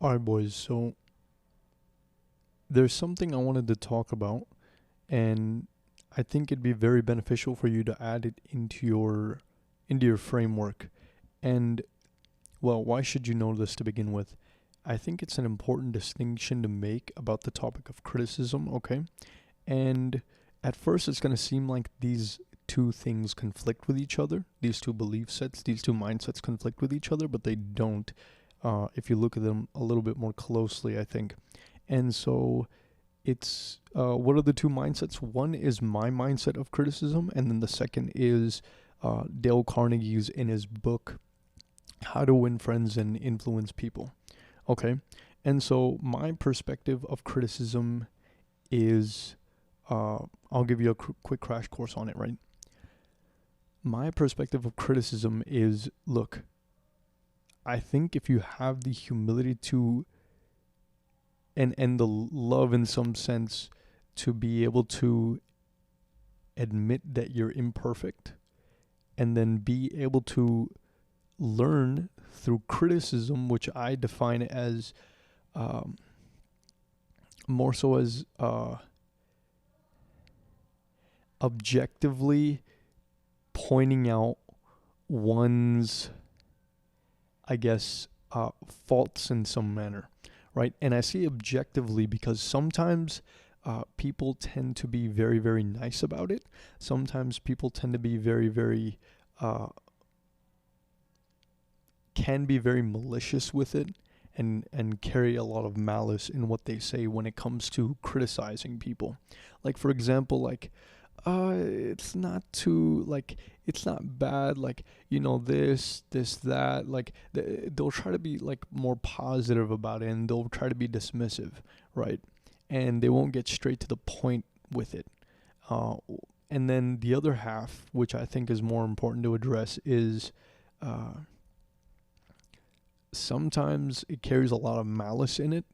Alright, boys, so there's something I wanted to talk about, and I think it'd be very beneficial for you to add it into your framework. And well, why should you know this to begin with? I think it's an important distinction to make about the topic of criticism, okay? And at first it's going to seem like these two things conflict with each other. These two belief sets, these two mindsets conflict with each other, but they don't if you look at them a little bit more closely, I think. And so it's what are the two mindsets? One is my mindset of criticism, and then the second is Dale Carnegie's in his book How to Win Friends and Influence People. Okay, and so my perspective of criticism is I'll give you a quick crash course on it, right? My perspective of criticism is, look, I think if you have the humility to and the love in some sense to be able to admit that you're imperfect and then be able to learn through criticism, which I define as more so as objectively pointing out one's, I guess, faults in some manner, right? And I say objectively because sometimes people tend to be very, very nice about it. Sometimes people tend to be very, very, can be very malicious with it and carry a lot of malice in what they say when it comes to criticizing people. Like, for example, like, it's not too, like, it's not bad, like, this, that, like, they'll try to be, like, more positive about it, and they'll try to be dismissive, right? And they won't get straight to the point with it. And then the other half, which I think is more important to address, is sometimes it carries a lot of malice in it,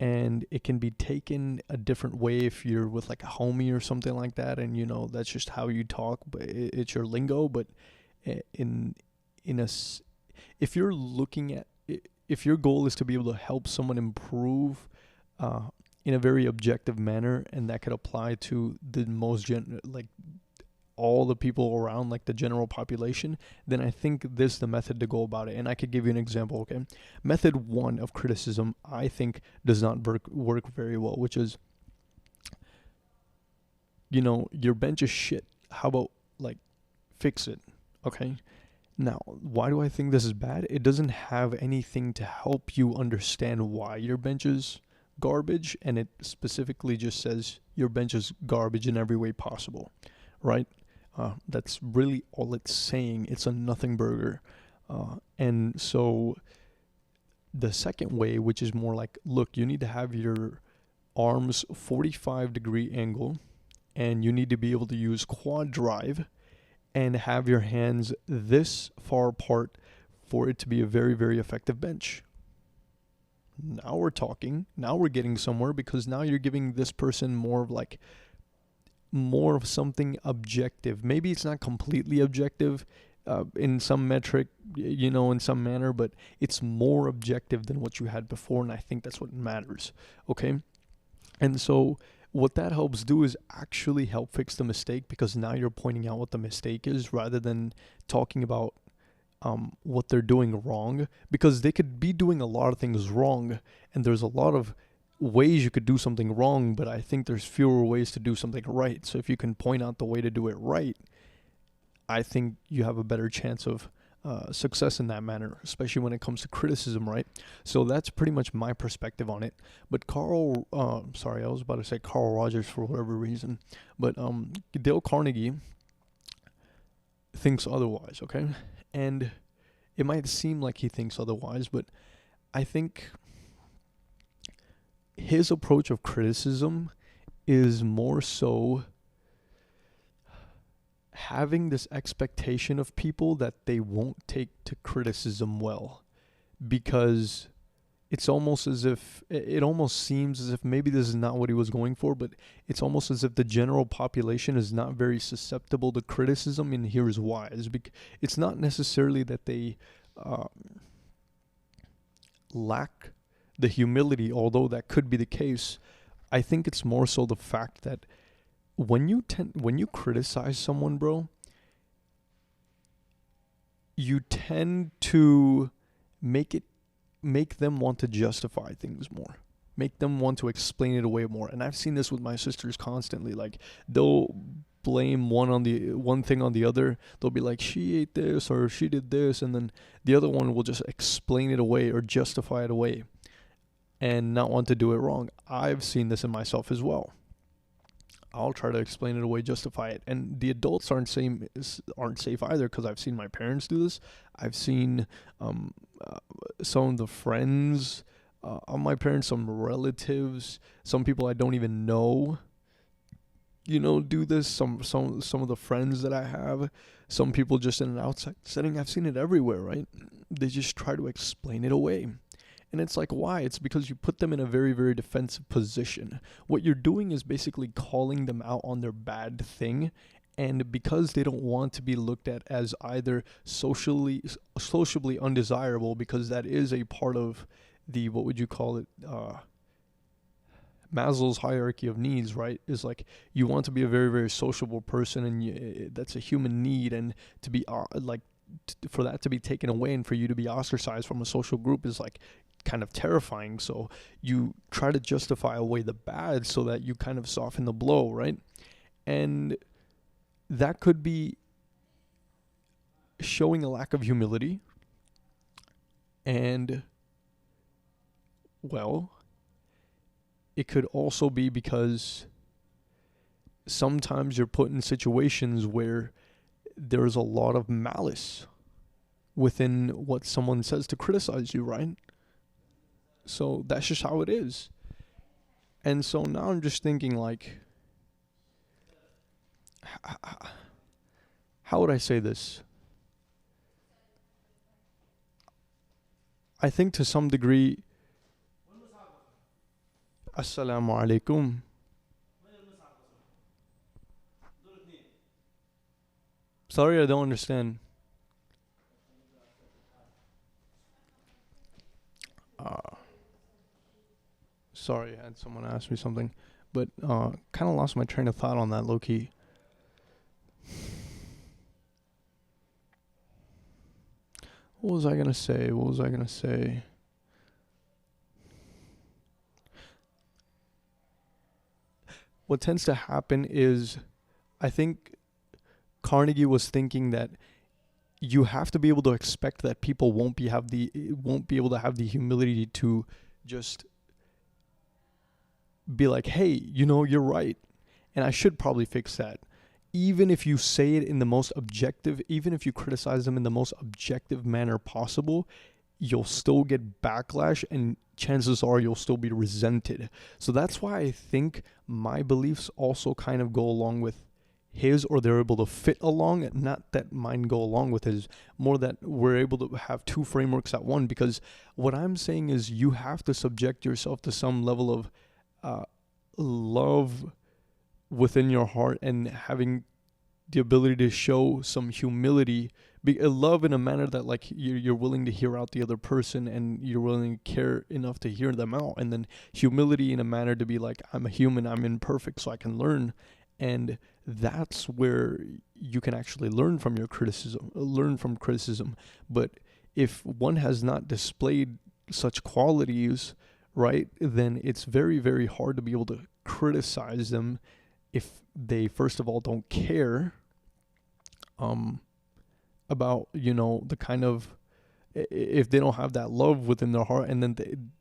and it can be taken a different way if you're with like a homie or something like that, and that's just how you talk, but it's your lingo. But in in a if you're looking at, if your goal is to be able to help someone improve in a very objective manner, and that could apply to the most like all the people around, like the general population, then I think this is the method to go about it. And I could give you an example, okay? Method one of criticism, I think, does not work very well, which is, your bench is shit. How about, like, fix it, okay? Now, why do I think this is bad? It doesn't have anything to help you understand why your bench is garbage, and it specifically just says your bench is garbage in every way possible, right? That's really all it's saying. It's a nothing burger. And so the second way, which is more like, look, you need to have your arms 45-degree angle, and you need to be able to use quad drive and have your hands this far apart for it to be a very, very effective bench. Now we're talking. Now we're getting somewhere, because now you're giving this person more of something objective. Maybe it's not completely objective in some metric, in some manner, but it's more objective than what you had before, and I think that's what matters, okay? And so what that helps do is actually help fix the mistake, because now you're pointing out what the mistake is rather than talking about what they're doing wrong, because they could be doing a lot of things wrong, and there's a lot of ways you could do something wrong, but I think there's fewer ways to do something right. So if you can point out the way to do it right, I think you have a better chance of success in that manner, especially when it comes to criticism, right? So that's pretty much my perspective on it. But I was about to say Carl Rogers for whatever reason, but Dale Carnegie thinks otherwise, okay? And it might seem like he thinks otherwise, but I think his approach of criticism is more so having this expectation of people that they won't take to criticism well, because it almost seems as if maybe this is not what he was going for, but it's almost as if the general population is not very susceptible to criticism, and here's why. It's not necessarily that they lack the humility, although that could be the case, I think it's more so the fact that when you criticize someone, bro, you tend to make it make them want to justify things more. Make them want to explain it away more. And I've seen this with my sisters constantly. Like, they'll blame one thing on the other. They'll be like, she ate this or she did this, and then the other one will just explain it away or justify it away and not want to do it wrong. I've seen this in myself as well. I'll try to explain it away, justify it, and the adults aren't safe either, because I've seen my parents do this. I've seen some of the friends of my parents, some relatives, some people I don't even know, do this. Some of the friends that I have, some people just in an outside setting. I've seen it everywhere, right? They just try to explain it away. And it's like, why? It's because you put them in a very, very defensive position. What you're doing is basically calling them out on their bad thing. And because they don't want to be looked at as either socially undesirable, because that is a part of the, what would you call it, Maslow's hierarchy of needs, right? Is like, you want to be a very, very sociable person, and that's a human need. And to be for that to be taken away and for you to be ostracized from a social group is like kind of terrifying. So you try to justify away the bad so that you kind of soften the blow, right? And that could be showing a lack of humility. And, well, it could also be because sometimes you're put in situations where there's a lot of malice within what someone says to criticize you, right? So that's just how it is. And so now I'm just thinking, like, how would I say this? I think to some degree, Assalamu alaikum. Sorry, I don't understand. Sorry, I had someone ask me something, but kind of lost my train of thought on that, low key. What was I gonna say? What tends to happen is, I think Carnegie was thinking that you have to be able to expect that people won't be able to have the humility to just be like, hey, you're right, and I should probably fix that. Even if you say it in the most objective, even if you criticize them in the most objective manner possible, you'll still get backlash, and chances are you'll still be resented. So that's why I think my beliefs also kind of go along with his, or they're able to fit along. Not that mine go along with his, more that we're able to have two frameworks at one. Because what I'm saying is, you have to subject yourself to some level of love within your heart, and having the ability to show some humility, love in a manner that, like, you're willing to hear out the other person, and you're willing to care enough to hear them out. And then humility in a manner to be like, I'm a human, I'm imperfect, so I can learn. And that's where you can actually learn from criticism. But if one has not displayed such qualities, right, then it's very, very hard to be able to criticize them if they, first of all, don't care about, the kind of, if they don't have that love within their heart, and then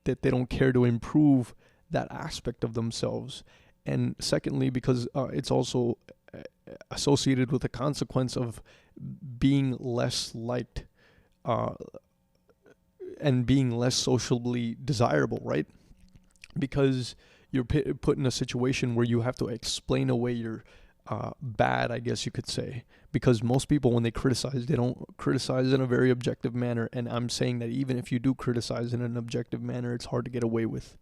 that they don't care to improve that aspect of themselves. And secondly, because it's also associated with the consequence of being less liked and being less socially desirable, right? Because you're put in a situation where you have to explain away your bad, I guess you could say. Because most people, when they criticize, they don't criticize in a very objective manner. And I'm saying that even if you do criticize in an objective manner, it's hard to get away with,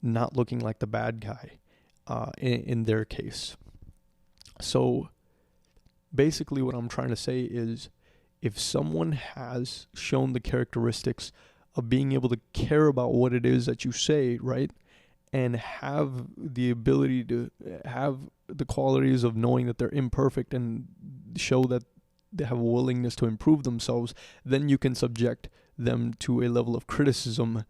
not looking like the bad guy in their case. So basically what I'm trying to say is, if someone has shown the characteristics of being able to care about what it is that you say, right? And have the ability to have the qualities of knowing that they're imperfect and show that they have a willingness to improve themselves, then you can subject them to a level of criticism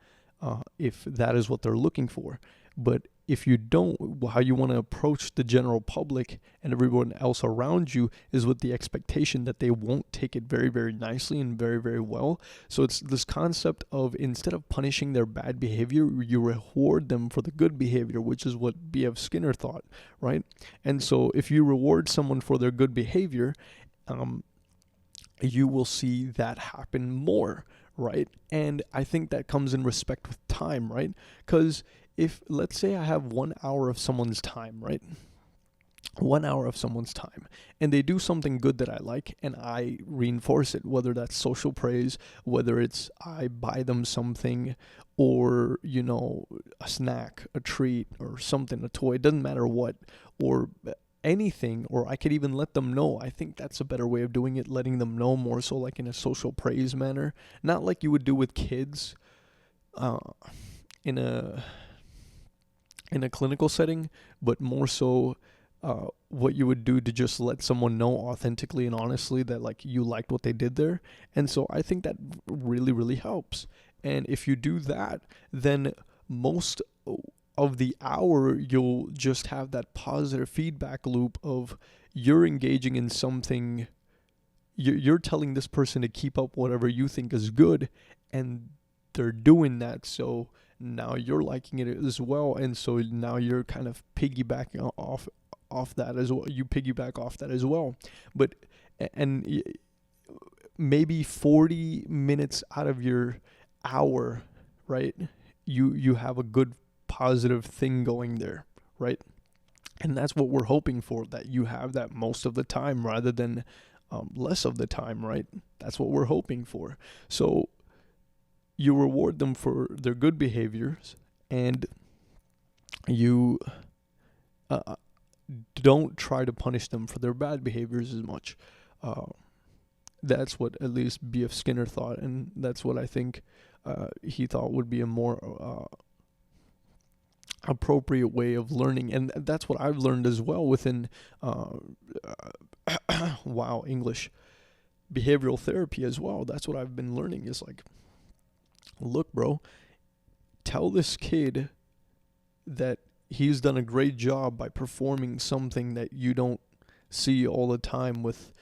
if that is what they're looking for. But if you don't, how you want to approach the general public and everyone else around you is with the expectation that they won't take it very, very nicely and very, very well. So it's this concept of, instead of punishing their bad behavior, you reward them for the good behavior, which is what B.F. Skinner thought, right? And so if you reward someone for their good behavior, you will see that happen more, right? And I think that comes in respect with time, right? Because if, let's say I have 1 hour of someone's time, right? 1 hour of someone's time, and they do something good that I like, and I reinforce it, whether that's social praise, whether it's I buy them something, or, you know, a snack, a treat, or something, a toy, it doesn't matter what, or anything, or I could even let them know. I think that's a better way of doing it, letting them know, more so like in a social praise manner, not like you would do with kids in a clinical setting, but more so what you would do to just let someone know authentically and honestly that like you liked what they did there. And so I think that really, really helps. And if you do that, then most of the hour you'll just have that positive feedback loop of you're engaging in something, you're telling this person to keep up whatever you think is good, and they're doing that, so now you're liking it as well, and so now you're kind of piggybacking off that as well. You piggyback off that as well. But and maybe 40 minutes out of your hour, right? You have a good positive thing going there, right? And that's what we're hoping for, that you have that most of the time rather than less of the time, right? That's what we're hoping for. So you reward them for their good behaviors, and you don't try to punish them for their bad behaviors as much. That's what at least B.F. Skinner thought, and that's what I think he thought would be a more appropriate way of learning. And that's what I've learned as well within English behavioral therapy as well. That's what I've been learning, is like, look, bro, tell this kid that he's done a great job by performing something that you don't see all the time with,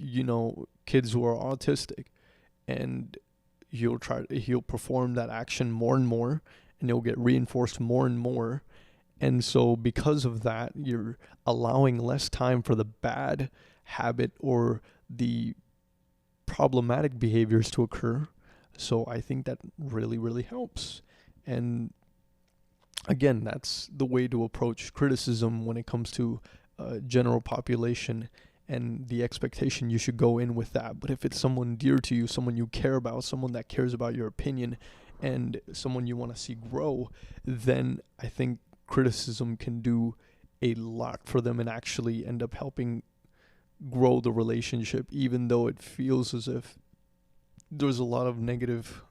you know, kids who are autistic, and he'll perform that action more and more, and it'll get reinforced more and more. And so because of that, you're allowing less time for the bad habit or the problematic behaviors to occur. So I think that really, really helps. And again, that's the way to approach criticism when it comes to general population, and the expectation you should go in with that. But if it's someone dear to you, someone you care about, someone that cares about your opinion, and someone you want to see grow, then I think criticism can do a lot for them and actually end up helping grow the relationship, even though it feels as if there's a lot of negative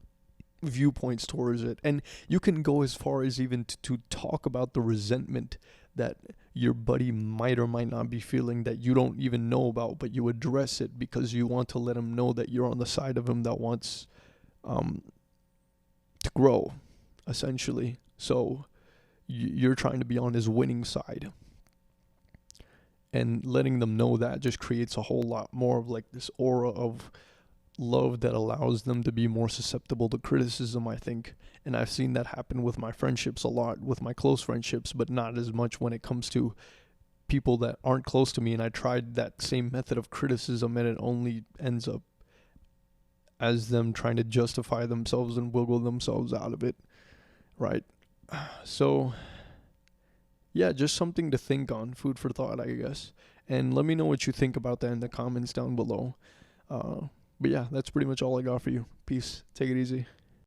viewpoints towards it. And you can go as far as even to talk about the resentment that your buddy might or might not be feeling, that you don't even know about, but you address it because you want to let him know that you're on the side of him that wants to grow, essentially. So you're trying to be on his winning side, and letting them know that just creates a whole lot more of like this aura of love that allows them to be more susceptible to criticism, I think. And I've seen that happen with my friendships a lot, with my close friendships, but not as much when it comes to people that aren't close to me. And I tried that same method of criticism, and it only ends up as them trying to justify themselves and wiggle themselves out of it, right? So yeah, just something to think on, food for thought, I guess. And let me know what you think about that in the comments down below. But yeah, that's pretty much all I got for you. Peace. Take it easy.